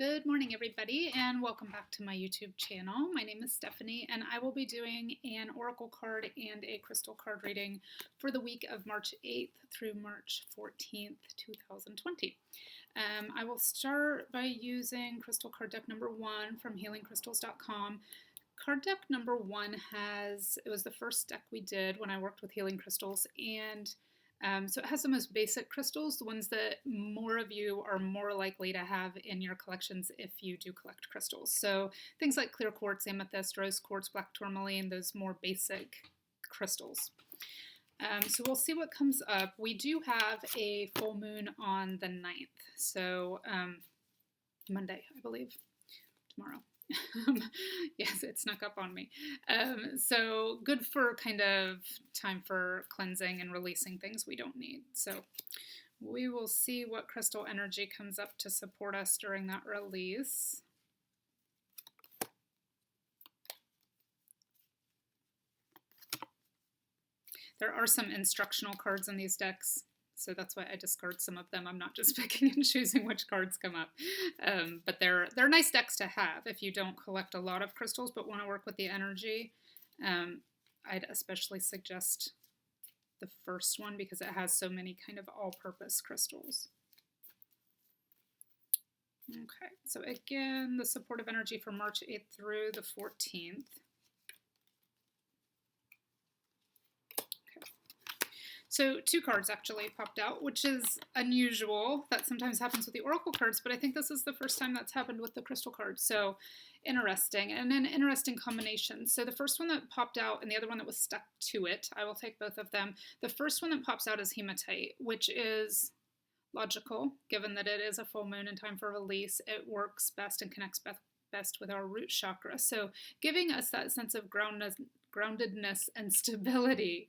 Good morning, everybody, and welcome back to my YouTube channel. My name is Stephanie, and I will be doing an oracle card and a crystal card reading for the week of March 8th through March 14th, 2020. I will start by using crystal card deck number 1 from healingcrystals.com. Card deck number 1 it was the first deck we did when I worked with Healing Crystals, and so it has the most basic crystals, the ones that more of you are more likely to have in your collections if you do collect crystals. So things like clear quartz, amethyst, rose quartz, black tourmaline, those more basic crystals. So we'll see what comes up. We do have a full moon on the 9th, so Monday, I believe, tomorrow. Yes, it snuck up on me. So good for kind of time for cleansing and releasing things we don't need. So we will see what crystal energy comes up to support us during that release. There are some instructional cards in these decks, so that's why I discard some of them. I'm not just picking and choosing which cards come up. But they're nice decks to have if you don't collect a lot of crystals but want to work with the energy. I'd especially suggest the first one because it has so many kind of all-purpose crystals. Okay, so again, the supportive energy for March 8th through the 14th. So 2 cards actually popped out, which is unusual. That sometimes happens with the oracle cards, but I think this is the first time that's happened with the crystal cards. So interesting, and an interesting combination. So the first one that popped out and the other one that was stuck to it, I will take both of them. The first one that pops out is hematite, which is logical, given that it is a full moon and time for release. It works best and connects best with our root chakra. So giving us that sense of groundedness and stability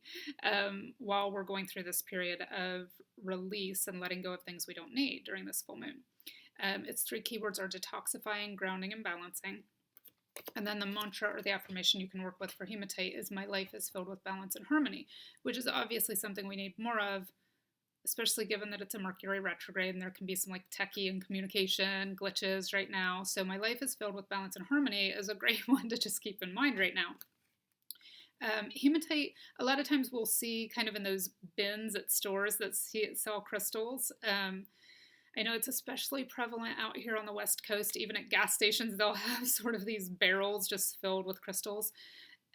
while we're going through this period of release and letting go of things we don't need during this full moon. Its 3 keywords are detoxifying, grounding, and balancing. And then the mantra or the affirmation you can work with for hematite is my life is filled with balance and harmony, which is obviously something we need more of, especially given that it's a Mercury retrograde and there can be some like techie and communication glitches right now. So my life is filled with balance and harmony is a great one to just keep in mind right now. Hematite, a lot of times we'll see kind of in those bins at stores that sell crystals. I know it's especially prevalent out here on the West Coast. Even at gas stations, they'll have sort of these barrels just filled with crystals.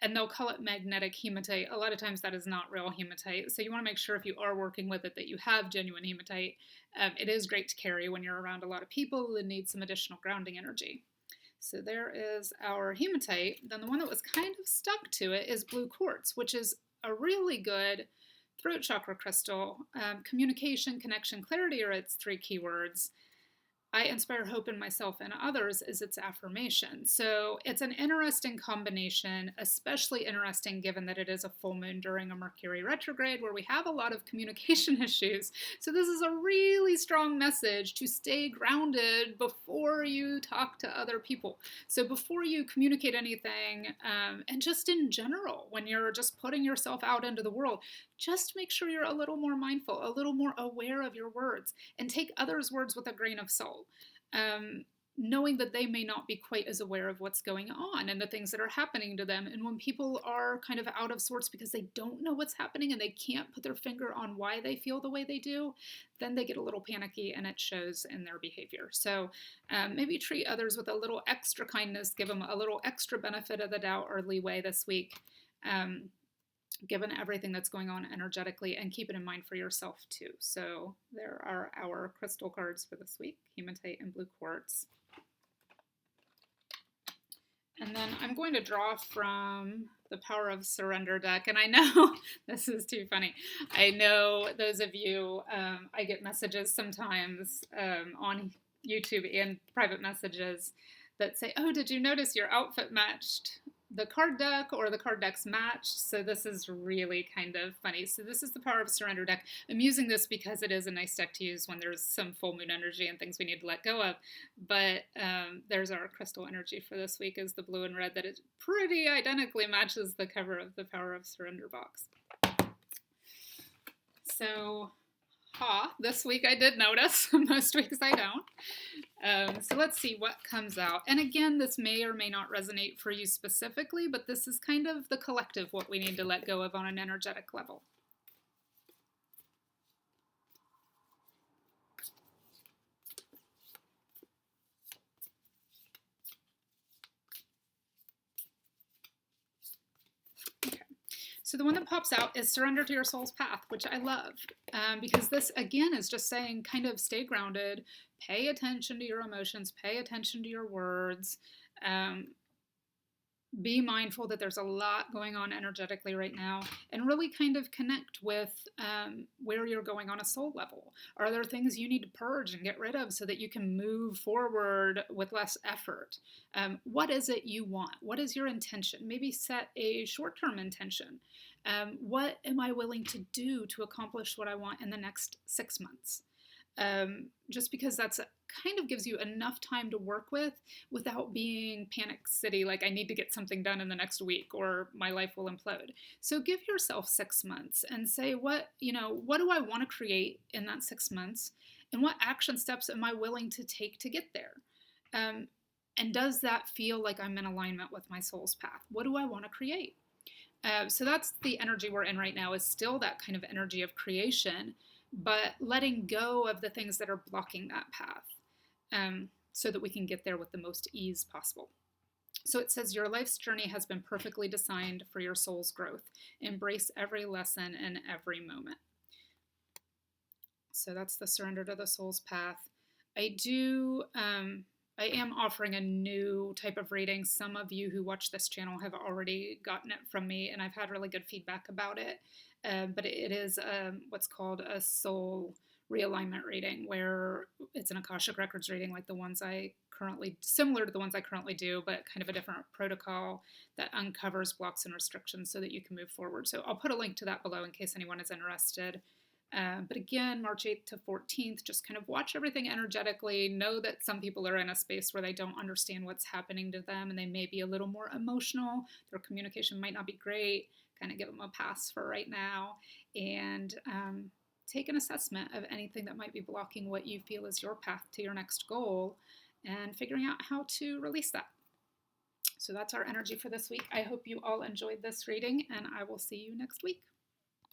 And they'll call it magnetic hematite. A lot of times that is not real hematite. So you want to make sure if you are working with it that you have genuine hematite. It is great to carry when you're around a lot of people and need some additional grounding energy. So there is our hematite. Then the one that was kind of stuck to it is blue quartz, which is a really good throat chakra crystal. Communication, connection, clarity are its 3 keywords. I inspire hope in myself and others is its affirmation. So it's an interesting combination, especially interesting given that it is a full moon during a Mercury retrograde where we have a lot of communication issues. So this is a really strong message to stay grounded before you talk to other people. So before you communicate anything, and just in general, when you're just putting yourself out into the world, just make sure you're a little more mindful, a little more aware of your words, and take others' words with a grain of salt. Knowing that they may not be quite as aware of what's going on and the things that are happening to them. And when people are kind of out of sorts because they don't know what's happening and they can't put their finger on why they feel the way they do, then they get a little panicky and it shows in their behavior. So maybe treat others with a little extra kindness, give them a little extra benefit of the doubt or leeway this week. Given everything that's going on energetically, and keep it in mind for yourself too. So there are our crystal cards for this week, hematite and blue quartz. And then I'm going to draw from the Power of Surrender deck. And I know, this is too funny. I know those of you, I get messages sometimes on YouTube and private messages that say, oh, did you notice your outfit matched the card deck or the card decks matched? So this is really kind of funny. So this is the Power of Surrender deck. I'm using this because it is a nice deck to use when there's some full moon energy and things we need to let go of. But there's our crystal energy for this week is the blue and red that it pretty identically matches the cover of the Power of Surrender box. So This week I did notice. Most weeks I don't. So let's see what comes out. And again, this may or may not resonate for you specifically, but this is kind of the collective what we need to let go of on an energetic level. So the one that pops out is surrender to your soul's path, which I love, because this, again, is just saying kind of stay grounded, pay attention to your emotions, pay attention to your words, be mindful that there's a lot going on energetically right now, and really kind of connect with where you're going on a soul level. Are there things you need to purge and get rid of so that you can move forward with less effort? What is it you want? What is your intention? Maybe set a short-term intention. What am I willing to do to accomplish what I want in the next 6 months? Just because that's kind of gives you enough time to work with without being panic city, like I need to get something done in the next week or my life will implode. So give yourself 6 months and say, what do I want to create in that 6 months? And what action steps am I willing to take to get there? And does that feel like I'm in alignment with my soul's path? What do I want to create? So that's the energy we're in right now, is still that kind of energy of creation, but letting go of the things that are blocking that path, so that we can get there with the most ease possible. So it says, your life's journey has been perfectly designed for your soul's growth. Embrace every lesson and every moment. So that's the surrender to the soul's path. I am offering a new type of reading. Some of you who watch this channel have already gotten it from me, and I've had really good feedback about it. But it is what's called a soul realignment reading, where it's an Akashic Records reading, like similar to the ones I currently do, but kind of a different protocol that uncovers blocks and restrictions so that you can move forward. So I'll put a link to that below in case anyone is interested. But again, March 8th to 14th, just kind of watch everything energetically. Know that some people are in a space where they don't understand what's happening to them and they may be a little more emotional. Their communication might not be great. Kind of give them a pass for right now. And take an assessment of anything that might be blocking what you feel is your path to your next goal and figuring out how to release that. So that's our energy for this week. I hope you all enjoyed this reading, and I will see you next week.